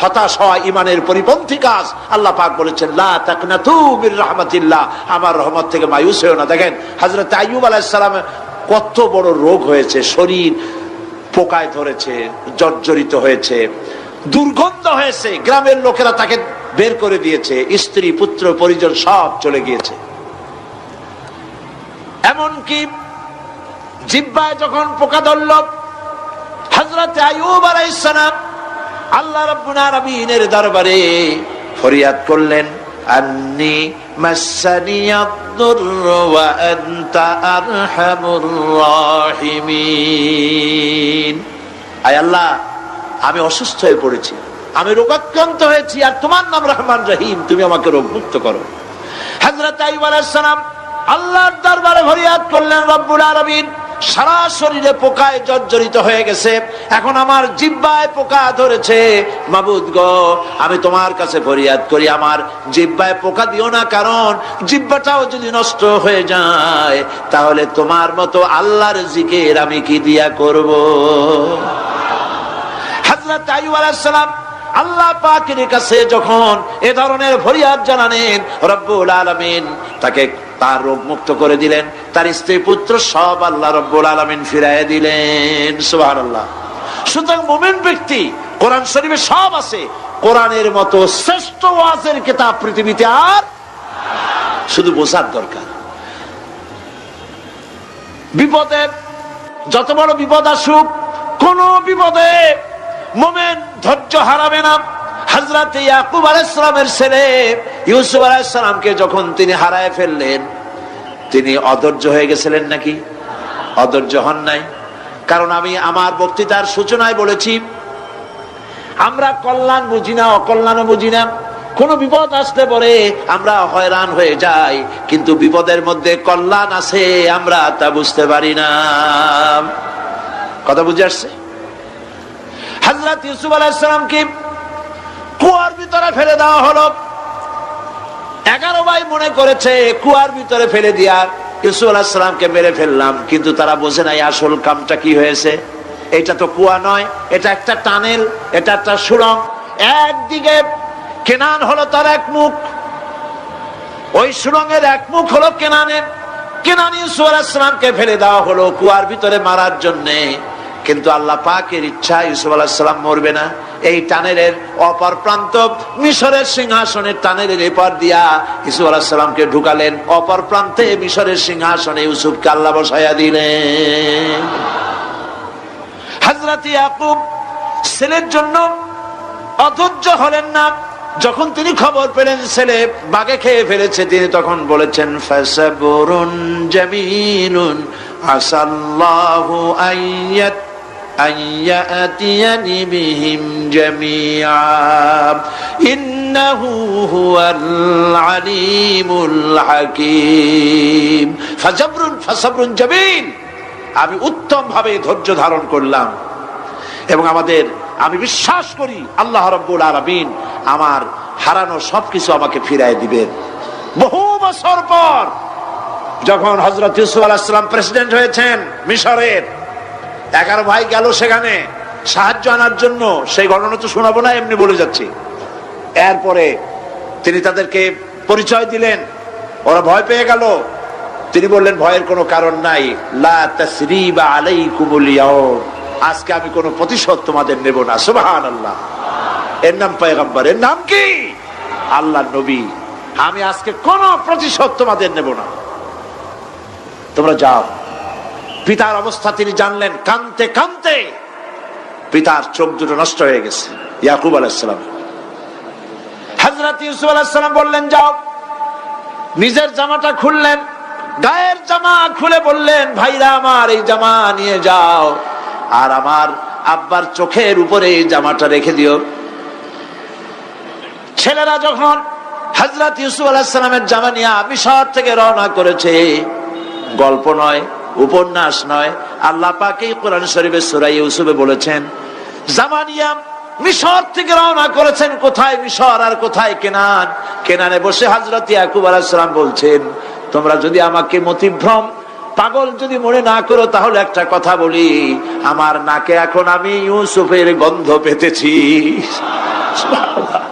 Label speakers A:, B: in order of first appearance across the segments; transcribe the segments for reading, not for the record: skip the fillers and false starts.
A: হতাশ হওয়া ইমানের পরিপন্থী কাজ। আল্লাহ পাক বলেছেন লা তাকনাতু মির রাহমাতিল্লাহ, আমার রহমত থেকে মায়ুস হও না। দেখেন হযরত আইয়ুব আলাইহিস সালামের কত বড় রোগ হয়েছে, শরীর পোকায় ধরেছে, জর্জরিত হয়েছে, দুর্গন্ধ হয়েছে, গ্রামের লোকেরা তাকে বের করে দিয়েছে, স্ত্রী পুত্র পরিজন সব চলে গিয়েছে। এমনকি জিহ্বায় যখন পোকা ধরল, হযরত আইয়ুব আলাইহিস সালাম আল্লাহ রাব্বুল আলামিনের দরবারে ফরিয়াদ করলেন, আন্নী মাসসানিয়াদ-দুররু ওয়া আনতা আরহামুর রাহিমিন। আয় আল্লাহ, আমি অসুস্থ হয়ে পড়েছি, আমি রোগাক্রান্ত হয়েছি, আর তোমার নাম রহমান রহিম, তুমি আমাকে রোগমুক্ত করো। হযরত আইয়ুব আলাইহিস সালাম আল্লাহর দরবারে ফরিয়াদ করলেন, রব্বুল আলামিন সারা শরীরে পোকায় জর্জরিত হয়ে গেছে, এখন আমার জিহ্বায় পোকা ধরেছে, মাবুদ গো আমি তোমার কাছে ফরিয়াদ করি, আমার জিহ্বায় পোকা দিও না, কারণ জিহ্বাটাও যদি নষ্ট হয়ে যায় তাহলে তোমার মতো আল্লাহর জিকির আমি কি দিয়া করব। হযরত আইয়ুব আলাইহিস সালাম আল্লাহ পাকের কাছে যখন এ ধরনের ফরিয়াদ জানালেন, রব্বুল আলামিন তাকে তার রোগ মুক্ত করে দিলেন, তার স্ত্রী পুত্র সব আল্লাহ রব্বুল আলামিন ফিরাইয়া দিলেন। সুবহানাল্লাহ। সুতরাং মুমিন ব্যক্তি, কোরআন শরীফে সব আছে, কোরআনের মতো শ্রেষ্ঠ ওয়াজের কিতাব পৃথিবীতে আর শুধু বোঝার দরকার। বিপদে যত বড় বিপদ আসুক, কোন বিপদে মুমিন ধৈর্য হারাবে না। হযরত ইয়াকুব আলাইহিস সালামের ছেলে ইউসুফ আলাইহিস সালামকে যখন তিনি হারায় ফেললেন, তিনি অধৈর্য হয়ে গেছিলেন নাকি? অধৈর্য হন নাই। কারণ আমি আমার বক্তৃতার সূচনায় বলেছি, আমরা কল্যাণ বুঝি না, অকল্যাণ বুঝি না। কোন বিপদ আসলে পরে আমরা হয়রান হয়ে যাই, কিন্তু বিপদের মধ্যে কল্যাণ আছে আমরা তা বুঝতে পারি না। কথা বুঝে আসছে? হযরত ইউসুফ আলাইহিস সালামকে কুয়ার ভিতরে ফেলে দেওয়া হলো। 11 ভাই মনে করেছে কুয়ার ভিতরে ফেলে দিয়া ইউসুফ আলাইহিস সালামকে মেরে ফেললাম, কিন্তু তারা বোঝে নাই আসল কামটা কি হয়েছে। এটা তো কুয়া নয়, এটা একটা টানেল, এটা একটা সুড়ঙ্গ। একদিকে কেনান হলো তার এক মুখ, ওই সুড়ঙ্গের এক মুখ হলো কেনানের। কেনান ইউসুফ আলাইহিস সালামকে ফেলে দেওয়া হলো কুয়ার ভিতরে মারার জন্যে, কিন্তু আল্লাহ পাকের ইচ্ছা ইউসুফ আলাইহিস সালাম মরবে না। এই টানেলের অপর প্রান্ত মিশরের সিংহাসনের টানেলের এপার দিয়া ইউসুফ আলাইহিস সালামকে ঢুকালেন, অপর প্রান্তে মিশরের সিংহাসনে ইউসুফকে আল্লাহ বসায়া দিলেন। হযরত ইয়াকুব ছেলের জন্য অধৈর্য হলেন না। যখন তিনি খবর পেলেন ছেলে বাঘে খেয়ে ফেলেছে, তিনি তখন বলেছেন, ফাসাবুরুন জামিলুন আসাল্লাহু আইয়াতিয়ানি বিহিম জামিআ ইন্নাহু হুয়াল আলিমুল হাকীম। ফাসাবরুন জামিল, আমি উত্তম ভাবে ধৈর্য ধারণ করলাম, এবং আমি বিশ্বাস করি আল্লাহ রাব্বুল আলামিন আমার হারানো সবকিছু আমাকে ফিরাই দিবেন। বহু বছর পর যখন হযরত ইউসুফ আলাইহিস সালাম প্রেসিডেন্ট হয়েছেন মিশরের, 11 ভাই গেল সেখানে সাহায্য আনার জন্য। সেই ঘটনা তো শোনাবো না, এমনি বলে যাচ্ছি। এরপরে তিনি তাদেরকে পরিচয় দিলেন, ওরা ভয় পেয়ে গেল। তিনি বললেন, ভয়ের কোনো কারণ নাই, লা তাসরিবা আলাইকুমুল ইয়াউম, আজকে আমি কোনো প্রতিশোধ তোমাদের নেব না। সুবহানাল্লাহ। এর নাম পয়গম্বর, এর নাম কি? আল্লাহর নবী। আমি আজকে কোনো প্রতিশোধ তোমাদের নেব না, তোমরা যাও। পিতার অবস্থা তিনি জানলেন, কাঁদতে কাঁদতে পিতার চোখ দুটো নষ্ট হয়ে গেছে। ইয়াকুব আলাইহিস সালাম, হযরত ইউসুফ আলাইহিস সালাম বললেন, যাও। নিজের জামাটা খুললেন, গায়ের জামা খুলে বললেন, ভাইরা আমার এই জামা নিয়ে যাও, আর আমার আব্বার চোখের উপরে এই জামাটা রেখে দিও। ছেলেরা যখন হযরত ইউসুফ আলাইহিস সালামের জামা নিয়ে মিশর থেকে রওনা করেছে, গল্প নয়, উপন্যাস নয়, আল্লাহ পাক এই কোরআন শরীফে সূরা ইউসুফে বলেছেন, জামা নিয়ে মিশর থেকে রওনা করেছেন। কোথায় মিশর আর কোথায় কেনান? কেনানে বসে হযরত ইয়াকুব আলাইহিস সালাম বলছেন, তোমরা যদি আমাকে মতিভ্রম পাগল যদি মনে না করো, তাহলে একটা কথা বলি, আমার নাকে এখন আমি ইউসুফের গন্ধ পেতেছি। সুবহানাল্লাহ।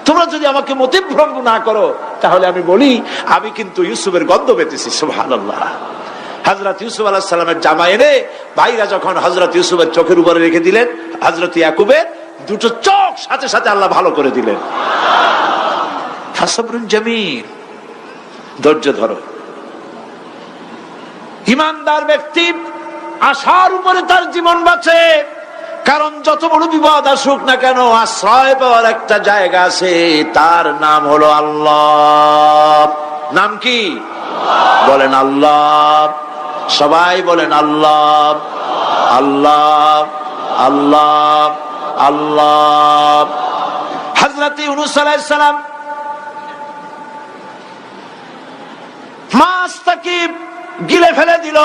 A: তোমরা যদি আমাকে মতিভ্রম না করো তাহলে আমি বলি আমি কিন্তু ইউসুফের গন্ধ পেতেছি। সুবহানাল্লাহ। হযরত ইউসুফ আলাইহিস সালামের জামা এনে ভাইরা যখন হযরত ইউসুফের চোখের উপরে রেখে দিলেন, হযরত ইয়াকুবের দুটো চোখ সাথে সাথে আল্লাহ ভালো করে দিলেন। ফাসবরুন জামিল, ধৈর্য ধরো। ঈমানদার ব্যক্তি আশার উপরে তার জীবন বাঁচে, কারণ যত বড় বিপদ আসুক না কেন আশ্রয় পাওয়ার একটা জায়গা আছে, তার নাম হলো আল্লাহ। নাম কি? বলেন আল্লাহ। সবাই বলেন আল্লাহ আল্লাহ আল্লাহ আল্লাহ। হযরত ইউনূস আলাইহিস সালাম মাছটাকে গিলে ফেলে দিল,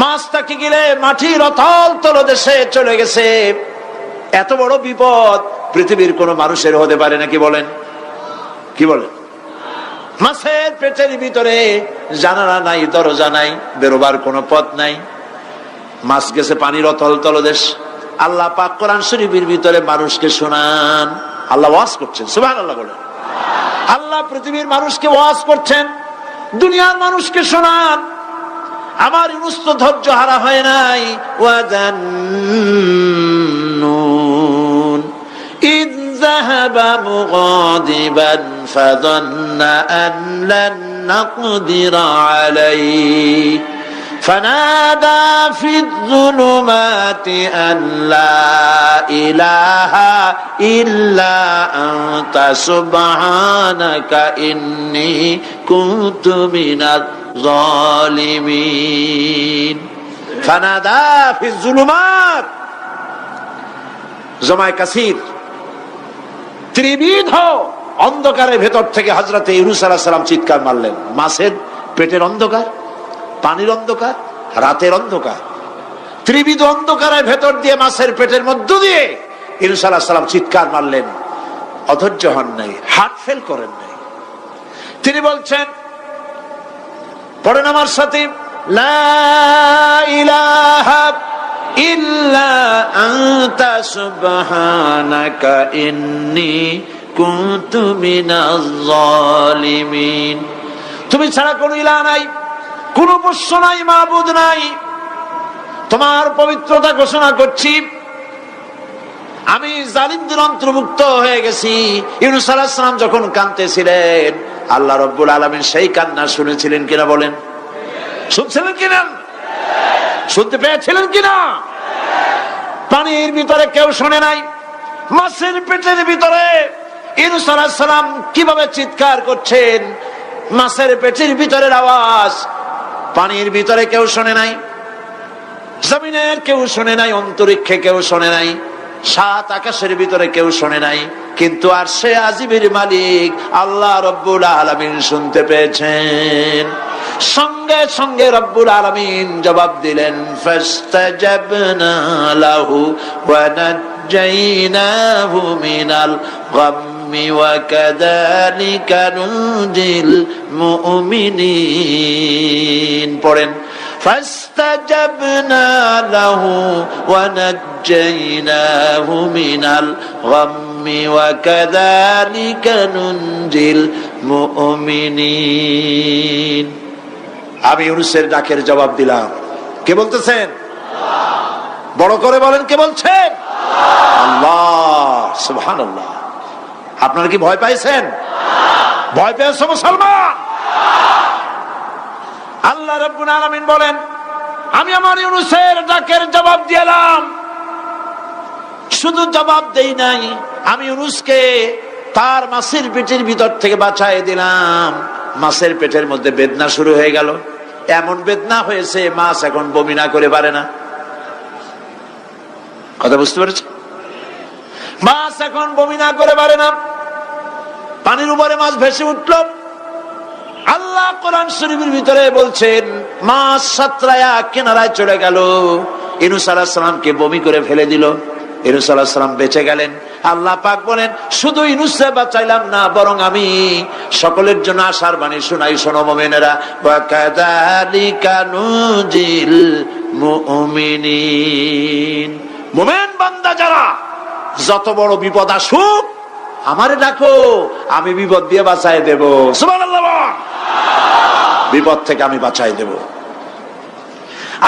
A: মাছটাকে গিলে মাটির অতল তলদেশে চলে গেছে। এত বড় বিপদ পৃথিবীর কোন মানুষের হতে পারে নাকি? বলেন, কি বলেন? মাছের পেটের ভিতরে জানালা নাই, দরজা নাই, বেরোবার কোনো পথ নাই, মাছ গেছে পানির অতল তলদেশ। আল্লাহ পাক কোরআন শরীফের ভিতরে মানুষকে শোনান, আল্লাহ ওয়াজ করছেন। সুবহানাল্লাহ বলেন। আল্লাহ পৃথিবীর মানুষকে ওয়াজ করছেন, দুনিয়ার মানুষকে শোনান। আমার ইউনূস তো ধৈর্য হারা হয় নাই। ওয়াযান্নুন ইয যাহাবা মুগাদিবান ফাযান্না আন লান নাকদিরা আলাইহি فنادى في الظلمات أن لا إله إلا أنت سبحانك إني كنت من الظالمين فنادى في الظلمات জমায় কাসির, ত্রিবিধ অন্ধকারের ভেতর থেকে হযরত ইউনূস আলাইহিস সালাম চিৎকার মারলেন। মাছের পেটের অন্ধকার, পানির অন্ধকার, রাতের অন্ধকার, ত্রিবিধ অন্ধকারের ভেতর দিয়ে মাছের পেটের মধ্য দিয়ে ইউনূস আলাইহিস সালাম চিৎকার মারলেন। অধৈর্য হন নাই, হার্ট ফেল করেন নাই। তিনি বলছেন, পড়েন আমার সাথে, লা ইলাহা ইল্লা আনতা সুবহানাকা ইন্নী কুনতু মিনাজ জালিমিন। তুমি ছাড়া কোনো ইলাহ নাই, কোন পোষ্য নাই, মাবুদ নাই, তোমার পবিত্রতা ঘোষণা করছি, আমি জালিমদের অন্তর্ভুক্ত হয়ে গেছি। ইউনূস আলাইহিস সালাম যখন কাঁদতেছিলেন, আল্লাহ রাব্বুল আলামিন সেই কান্না শুনেছিলেন কিনা? বলেন, শুনছিলেন কিনা? শুনতে পেয়েছিলেন কিনা? পানির ভিতরে কেউ শোনে নাই, মাছের পেটের ভিতরে ইউনূস আলাইহিস সালাম কিভাবে চিৎকার করছেন, মাছের পেটের ভিতরের আওয়াজ পানির ভিতরে কেউ শোনে নাই, জমিনের কেউ শোনে নাই, অন্তরিক্ষে কেউ শোনে নাই, সাত আকাশের ভিতরে কেউ শোনে নাই, কিন্তু আরশে আজিমের মালিক আল্লাহ রব্বুল আলামিন শুনতে পেয়েছেন। সঙ্গে সঙ্গে রব্বুল আলামিন জবাব দিলেন, ফাস্তাজাবনা লাহু ওয়া নাজ্জাইনাহু মিনাল গাম্মি ওয়া কাযালিকা নুনজিল মুমিনিন। পড়েন, ফাস্তাজাবনা লাহু ওয়া নাজ্জাইনাহু মিনাল গাম্মি ওয়া কাযালিকা নুনজিল মুমিনিন। আমি ইউনূসের ডাকের জবাব দিলাম। কে বলতেছেন? বড় করে বলেন, কে বলছেন? আল্লাহ। সুবহানাল্লাহ। আপনারা কি ভয় পাইছেন? ভয় পেয়েছো মুসলমান? আল্লাহ রাব্বুল আলামিন বলেন, আমি আমার ইউনূসের ডাকের জবাব দিলাম। শুধু জবাব দেই নাই, আমি ইউনূসকে তার মাছের পেটের ভিতর থেকে বাঁচায় দিলাম। মাছের পেটের মধ্যে বেদনা শুরু হয়ে গেল, এমন বেদনা হয়েছে মাছ এখন বমি না করে পারে না। কথা বুঝতে পেরেছ? মাছ এখন বমি না করে পারে না। পানির উপরে মাছ ভেসে উঠল। আল্লাহ কোরআন শরীফের ভিতরে বলছেন, মাছ সাতরায়া কিনারায় চলে গেল, ইউনূস আলাইহিস সালামকে বমি করে ফেলে দিল। ইউনূস আলাইহিস সালাম বেঁচে গেলেন। আল্লাহ পাক বলেন, শুধু ইউনূসকে বাঁচাইলাম না, বরং আমি সকলের জন্য আশার বাণী শোনাই। শোনো মুমিনেরা, ওয়া কাযালিকা নুনজিল মুমিনিন। মুমিন বান্দা যারা যত বড় বিপদ আসুক আমারে ডাকো, আমি বিপদ দিয়ে বাঁচাই দেব। সুবহানাল্লাহ, বিপদ থেকে আমি বাঁচাই দেব।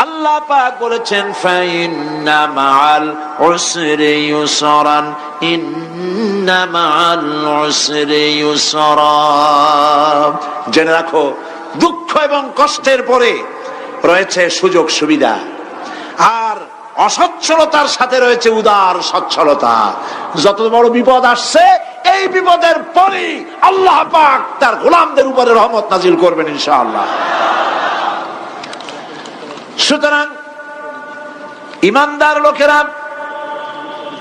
A: আল্লাহ পাক বলেছেন ফাইন্না মাআল উসরি ইউসরান, ইন্না মাআল উসরি ইউসরা। জেনে রাখো, দুঃখ এবং কষ্টের পরে রয়েছে সুযোগ সুবিধা, আর অসচ্ছলতার সাথে রয়েছে উদার সচ্ছলতা। যত বড় বিপদ আসছে এই বিপদের পরে আল্লাহ পাক তার গোলামদের উপরে রহমত নাজিল করবেন ইনশাআল্লাহ। সুতরাং ঈমানদার লোকেরা,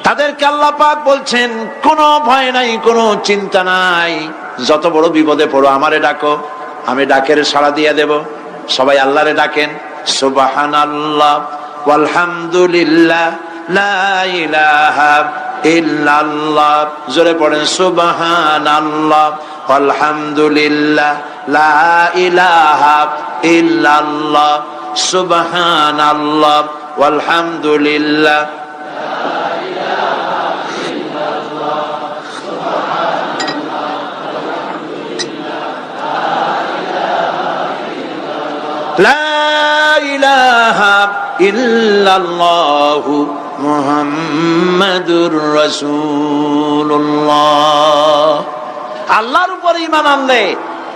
A: তাদেরকে আল্লাহ পাক বলছেন কোনো ভয় নাই, কোনো চিন্তা নাই, যত বড় বিপদে পড়ো আমারে ডাকো, আমি ডাকের সাড়া দিয়ে দেব। সবাই আল্লাহরে ডাকেন, সুবহানাল্লাহ ওয়ালহামদুলিল্লাহ লা ইলাহা ইল্লাল্লাহ। জোরে পড়েন সুবহানাল্লাহ ওয়ালহামদুলিল্লাহ লা ইলাহা ইল্লাল্লাহ, সুবহানাল্লাহ ওয়ালহামদুলিল্লাহ লা ইলাহা ইল্লাল্লাহু মুহাম্মাদুর রাসূলুল্লাহ। আল্লাহর উপর ঈমান আনলে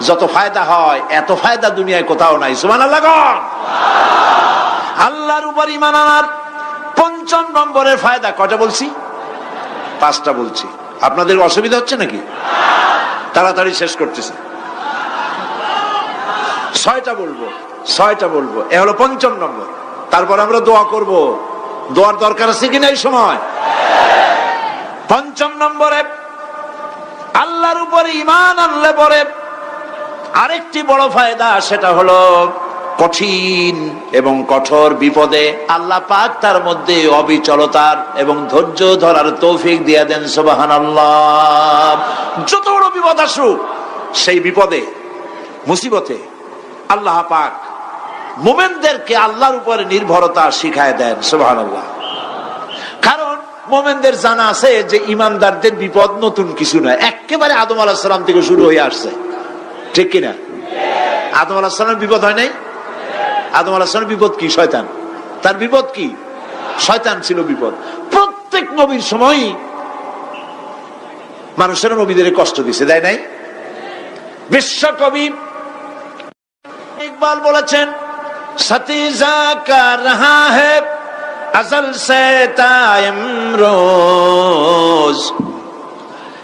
A: যত ফায়দা হয় এত ফায়দা দুনিয়ায় কোথাও নাই। সুবহানাল্লাহ। আল্লাহর উপর ঈমান আনার ৫ম নম্বরের ফায়দা কয়টা বলছি? 5টা বলছি। আপনাদের অসুবিধা হচ্ছে নাকি? তাড়াতাড়ি শেষ করতেছি। 6টা বলবো, এ হলো ৫ম নম্বর। তারপর আমরা দোয়া করব। দোয়ার দরকার আছে কিনা এই সময়? ৫ম নম্বরে আল্লাহর উপরে ঈমান আনলে পরে আরেকটি বড় ফায়দা, সেটা হলো কঠিন এবং কঠোর বিপদে আল্লাহ পাক তার মধ্যে অবিচলতার এবং ধৈর্য ধরার তৌফিক দিয়ে দেন। সুবহানাল্লাহ। যত বড় বিপদ আসুক সেই বিপদে মুসিবতে আল্লাহ পাক মুমিনদেরকে আল্লাহর উপরে নির্ভরতা শিখায় দেন। সুবহানাল্লাহ। কারণ মুমিনদের জানা আছে যে ঈমানদারদের বিপদ নতুন কিছু নয়, একেবারে আদম আলাইহিস সালাম থেকে শুরু হয়ে আসছে, ঠিক কিনা? আদম আলাইহিস সালামের বিপদ হয় নাই? আদম আলাইহিস সালামের বিপদ কি? শয়তান। তার বিপদ কি? শয়তান ছিল বিপদ। প্রত্যেক নবীর সময় মানুষের নবীদের কষ্ট দিছে, দেয় নাই? বিশ্বকবি ইকবাল বলেছেন, সতীজা কা রহা হ্যায় अज़ल से तायम रोज,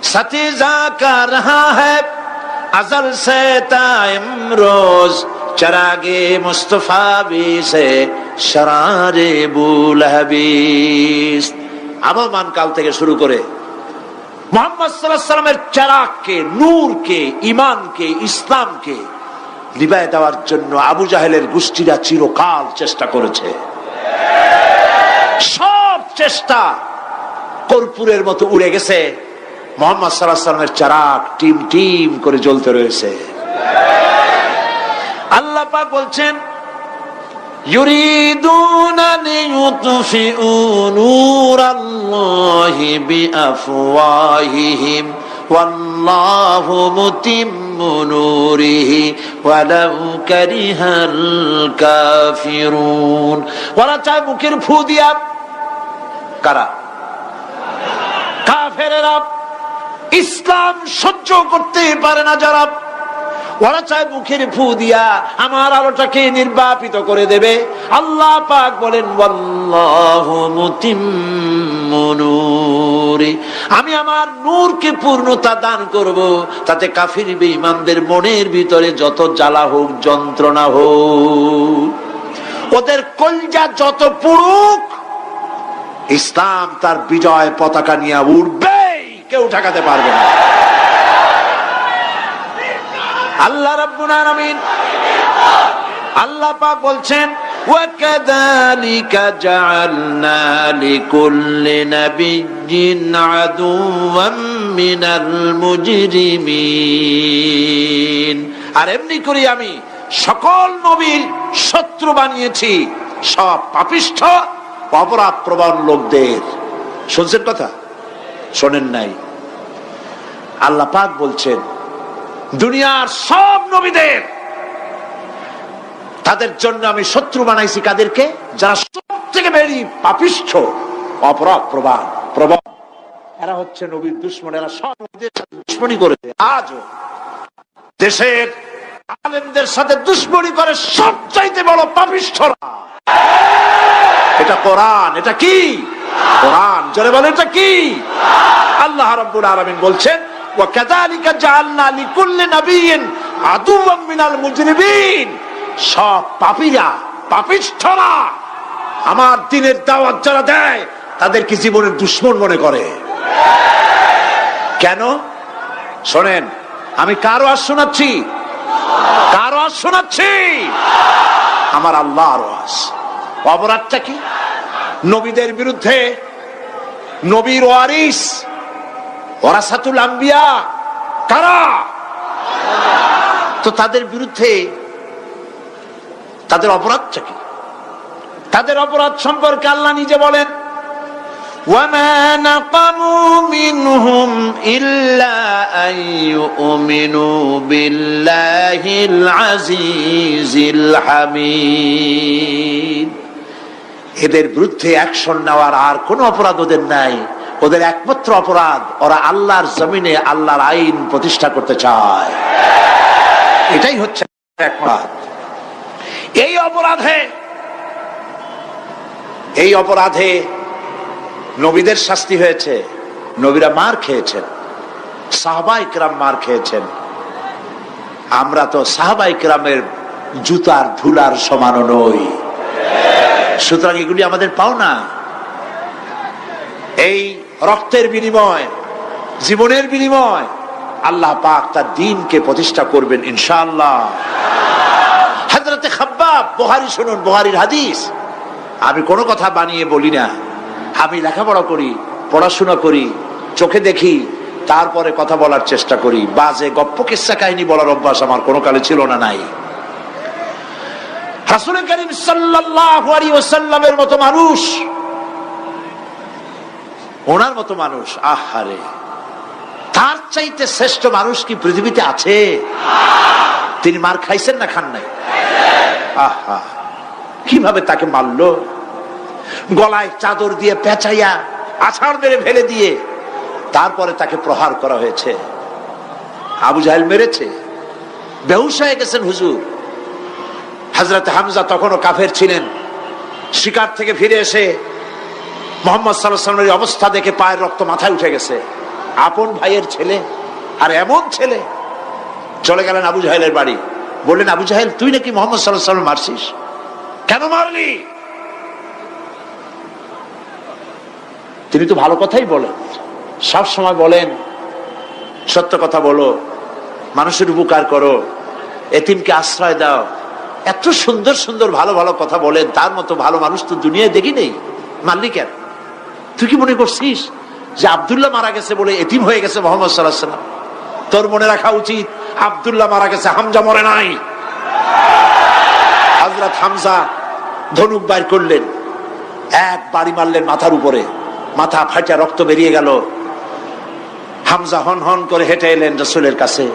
A: सतीजा का रहा है अज़ल से तायम रोज, चरागे मुस्तफा भी से शरारे बुलहबीस। আবহমান কাল থেকে শুরু করে মুহাম্মদ সাল্লাল্লাহু আলাইহি ওয়াসাল্লামের চারাগকে, নূরকে, ঈমানকে, ইসলামকে নিভায়ে দেওয়ার জন্য আবু জাহেলের গোষ্ঠীরা চিরকাল চেষ্টা করেছে। সব চেষ্টা কর্পূরের মতো উড়ে গেছে, মুহাম্মদ সাল্লাল্লাহু আলাইহি ওয়াসাল্লামের চারাগ টিম টিম করে জ্বলতে রয়েছে। আল্লাহ পাক বলছেন, ইউরিদুনা লিইউতফিউ নূরাল্লাহি বিআফওয়াহিহিম ওয়াল্লাহু মুতিম্মু নূরিহি ওয়ালাউ কারিহাল কাফিরুন। ওরা চায় মুখের ফু দিয়া, কারা? কাফেরেরা। ইসলাম সহ্য করতে পারে না যারা, ওরা চায় মুখের ফু দিয়া আমার আলোটাকে নির্বাপিত করে দেবে। আল্লাহ পাক বলেন, ওয়াল্লাহু মুতিম্মু নূরি, আমি আমার নূরকে পূর্ণতা দান করব, তাতে কাফির বেঈমানদের মনের ভিতরে যত জ্বালা হোক, যন্ত্রণা হোক, ওদের কলজা যত পুড়ুক, ইসলাম তার বিজয় পতাকা নিয়ে উড়বেই, কেউ ঠেকাতে পারবে না। আল্লাহ রাব্বুল আলামিন, আল্লাহ পাক বলছেন, ওয়াকাযালিকা জাআলনা লিকুল্লি নাবিয়্যিন আদুওয়াম মিনাল মুজরিমিন। আর এমনি করে আমি সকল নবীর শত্রু বানিয়েছি সব পাপিষ্ঠ অপরাধ প্রবণ লোকদের। শুনছেন কথা? শোনেন নাই? আল্লাহ পাক বলছেন দুনিয়ার সব নবীদের তাদের জন্য আমি শত্রু বানাইছি কাদেরকে? যারা সব থেকে বেশি পাপিষ্ঠ, অপরাধ প্রবণ, এরা হচ্ছে নবীর দুশমন। এরা সব নবীদের সাথে দুশমনি করেছে। আজও দেশের আলেমদের সাথে দুশমনি করে সবচাইতে বড় পাপিষ্ঠরা। এটা কোরআন। এটা কি? কোরআন। জোরে বলেন এটা কি? আল্লাহ রাব্বুল আলামিন বলছেন ওয়া কাযালিকা জাআলনা লিকুল্লি নাবিয়্যিন আদুওয়াম মিনাল মুজরিমিন। সব পাপীরা, পাপিষ্ঠরা আমার দ্বীনের দাওয়াত যারা দেয় তাদেরকে জীবনের দুশমন মনে করে। কেন? শোনেন, আমি কারো আওয়াজ শোনাচ্ছি? কারো আওয়াজ শোনাচ্ছি? আমার আল্লাহর আওয়াজ। অপরাধটা কি? নবীদের বিরুদ্ধে, নবীর ওয়ারিস ওয়ারাসাতুল আম্বিয়া কারা? তো তাদের বিরুদ্ধে তাদের অপরাধটা কি? তাদের অপরাধ সম্পর্কে আল্লাহ নিজে বলেন وَمَا نَقَمُوا مِنْهُمْ إِلَّا أَنْ يُؤْمِنُوا بِاللَّهِ الْعَزِيزِ الْحَمِيدِ। এদের বিরুদ্ধে অ্যাকশন নেওয়ার আর কোনো অপরাধ ওদের নাই। ওদের একমাত্র অপরাধ ওরা আল্লাহর জমিনে আল্লাহর আইন প্রতিষ্ঠা করতে চায়। এটাই হচ্ছে অপরাধ। এই অপরাধে নবীদের শাস্তি হয়েছে। নবীরা মার খেয়েছেন, সাহাবায়ে কেরাম মার খেয়েছেন। আমরা তো সাহাবায়ে কেরামের জুতার ধুলার সমানও নই। সুতরাং এগুলি আমাদের পাওনা। এই রক্তের বিনিময়, জীবনের বিনিময় আল্লাহ পাক তার দ্বীনকে প্রতিষ্ঠা করবেন ইনশাআল্লাহ। হযরতে খাব্বাব, বুখারী শুনুন, বুখারীর হাদিস। আমি কোনো কথা বানিয়ে বলি না। আমি লেখাপড়া করি, পড়াশোনা করি, চোখে দেখি, তারপরে কথা বলার চেষ্টা করি। বাজে গপ্প কিস্সা কাহিনী বলার অভ্যাস আমার কোনো কালে ছিল না, নাই। রাসূল করিম সাল্লাল্লাহু আলাইহি ওয়াসাল্লামের মতো মানুষ, ওনার মতো মানুষ, আহারে, তার চাইতে শ্রেষ্ঠ মানুষ কি পৃথিবীতে আছে? তিনি মার খাইছেন না খান নাই? আহা, কিভাবে তাকে মারলো! গলায় চাদর দিয়ে পেঁচাইয়া আছাড় মেরে ফেলে দিয়ে তারপরে তাকে প্রহার করা হয়েছে। আবু জাহেল মেরেছে, বেহুশ হয়ে গেছেন হুজুর। হযরত হামজা তখনও কাফের ছিলেন। শিকার থেকে ফিরে এসে মুহাম্মদ সাল্লাল্লাহু আলাইহি ওয়াসাল্লামের অবস্থা দেখে পায়ের রক্ত মাথায় উঠে গেছে। আপন ভাইয়ের ছেলে, আর এমন ছেলে। চলে গেলেন আবু জাহেলের বাড়ি, বললেন আবু জাহেল, তুই নাকি মুহাম্মদ সাল্লাল্লাহু আলাইহি ওয়াসাল্লাম মারছিস? কেন মারলি? তিনি তো ভালো কথাই বলেন, সব সময় বলেন সত্য কথা বলো, মানুষের উপকার করো, এতিমকে আশ্রয় দাও। এত সুন্দর সুন্দর ভালো ভালো কথা বলেন, তার মতো ভালো মানুষ তো দুনিয়ায় দেখি নেই। মারলি কেন? তুই কি মনে করছিস যে আব্দুল্লাহ মারা গেছে বলে এতিম হয়ে গেছে মুহাম্মদ সাল্লাল্লাহু আলাইহি ওয়াসাল্লাম? তোর মনে রাখা উচিত আব্দুল্লাহ মারা গেছে, হামজা মরে নাই। হযরত হামজা ধনুক বাইর করলেন, এক বাড়ি মারলেন মাথার উপরে, মাথা ফাটা রক্ত বেরিয়ে গেল। হামজা হন হন করে হেঁটে এলেন রাসূলের কাছে।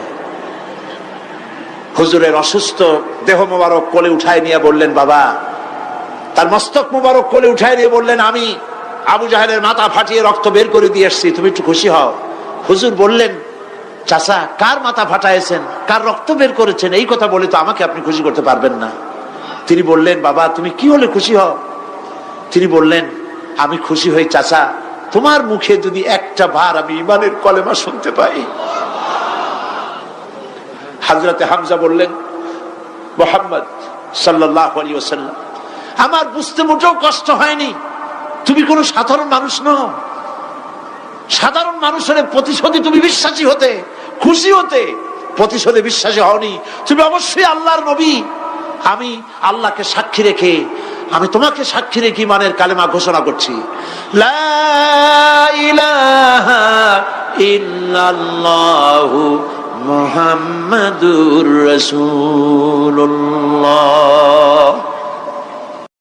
A: হুজুরের অসুস্থ দেহ মোবারক কোলে উঠায় নিয়ে বললেন, বাবা, তার মস্তক মোবারক কোলে উঠায় নিয়ে বললেন, আমি আবু জাহেলের মাথা ফাটিয়ে রক্ত বের করে দিয়ে এসেছি, তুমি একটু খুশি হও। হুজুর বললেন, চাচা, কার মাথা ফাটাইছেন, কার রক্ত বের করেছেন, এই কথা বলে তো আমাকে আপনি খুশি করতে পারবেন না। তিনি বললেন, বাবা, তুমি কি হলে খুশি হও? তিনি বললেন, আমি খুশি হই চাচা, তোমার মুখে যদি একটা বার আমি ঈমানের কলেমা শুনতে পাই। হযরতে হামজা বললেন, মুহাম্মদ সাল্লাল্লাহু আলাইহি ওয়াসাল্লাম, আমার বুঝতে মোটেও কষ্ট হয়নি, তুমি কোনো সাধারণ মানুষ নও। সাধারণ মানুষের প্রতিশোধে তুমি বিশ্বাসী হতে, খুশি হতে, প্রতিশোধে বিশ্বাসী হওনি। তুমি অবশ্যই আল্লাহর নবী। আমি আল্লাহকে সাক্ষী রেখে, আমি তোমাকে সাক্ষী রেখে ঈমানের কালেমা ঘোষণা করছি, লা ইলাহা ইল্লাল্লাহু মুহাম্মাদুর রাসূলুল্লাহ।